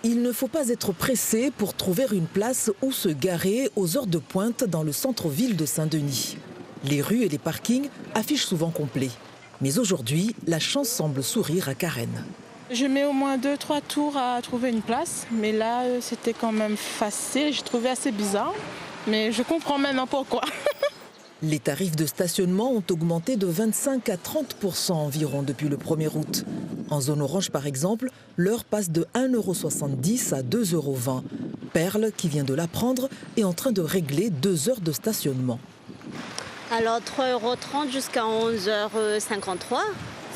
Il ne faut pas être pressé pour trouver une place où se garer aux heures de pointe dans le centre-ville de Saint-Denis. Les rues et les parkings affichent souvent complet. Mais aujourd'hui, la chance semble sourire à Karen. Je mets au moins 2-3 tours à trouver une place, mais là c'était quand même facile, j'ai trouvé assez bizarre, mais je comprends maintenant pourquoi. Les tarifs de stationnement ont augmenté de 25 à 30% environ depuis le 1er août. En zone orange par exemple, l'heure passe de 1,70 € à 2,20 €. Perle, qui vient de l'apprendre, est en train de régler 2 heures de stationnement. Alors 3,30 € jusqu'à 11h53,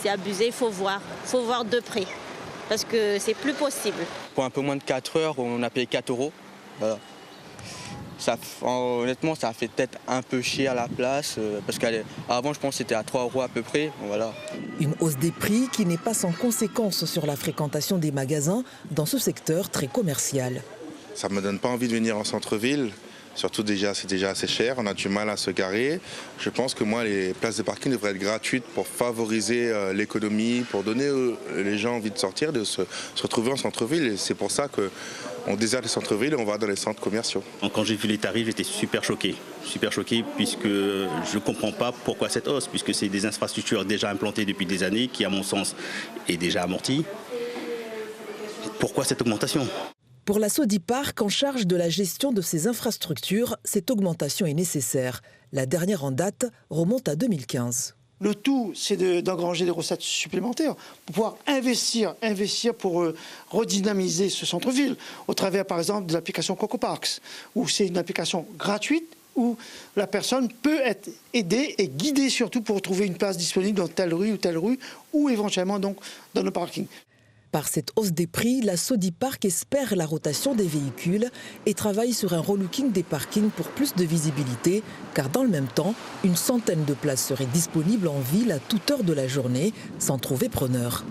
c'est abusé, il faut voir de près, parce que c'est plus possible. Pour un peu moins de 4 heures, on a payé 4 €. Voilà. Honnêtement, ça a fait peut-être un peu chier à la place, parce qu'avant, je pense que c'était à 3 € à peu près. Voilà. Une hausse des prix qui n'est pas sans conséquence sur la fréquentation des magasins dans ce secteur très commercial. Ça ne me donne pas envie de venir en centre-ville. Surtout c'est déjà assez cher, on a du mal à se garer. Je pense que les places de parking devraient être gratuites pour favoriser l'économie, pour donner les gens envie de sortir, de se retrouver en centre-ville. Et c'est pour ça qu'on déserte les centres-villes et on va dans les centres commerciaux. Quand j'ai vu les tarifs, j'étais super choqué puisque je ne comprends pas pourquoi cette hausse, puisque c'est des infrastructures déjà implantées depuis des années qui, à mon sens, est déjà amorties. Pourquoi cette augmentation ? Pour la Sodiparc, en charge de la gestion de ces infrastructures, cette augmentation est nécessaire. La dernière en date remonte à 2015. Le tout, c'est d'engranger des recettes supplémentaires pour pouvoir investir pour redynamiser ce centre-ville, au travers, par exemple, de l'application CocoParks, où c'est une application gratuite, où la personne peut être aidée et guidée surtout pour trouver une place disponible dans telle rue, ou éventuellement donc dans le parking. Par cette hausse des prix, la Sodiparc espère la rotation des véhicules et travaille sur un relooking des parkings pour plus de visibilité, car dans le même temps, une centaine de places seraient disponibles en ville à toute heure de la journée, sans trouver preneur.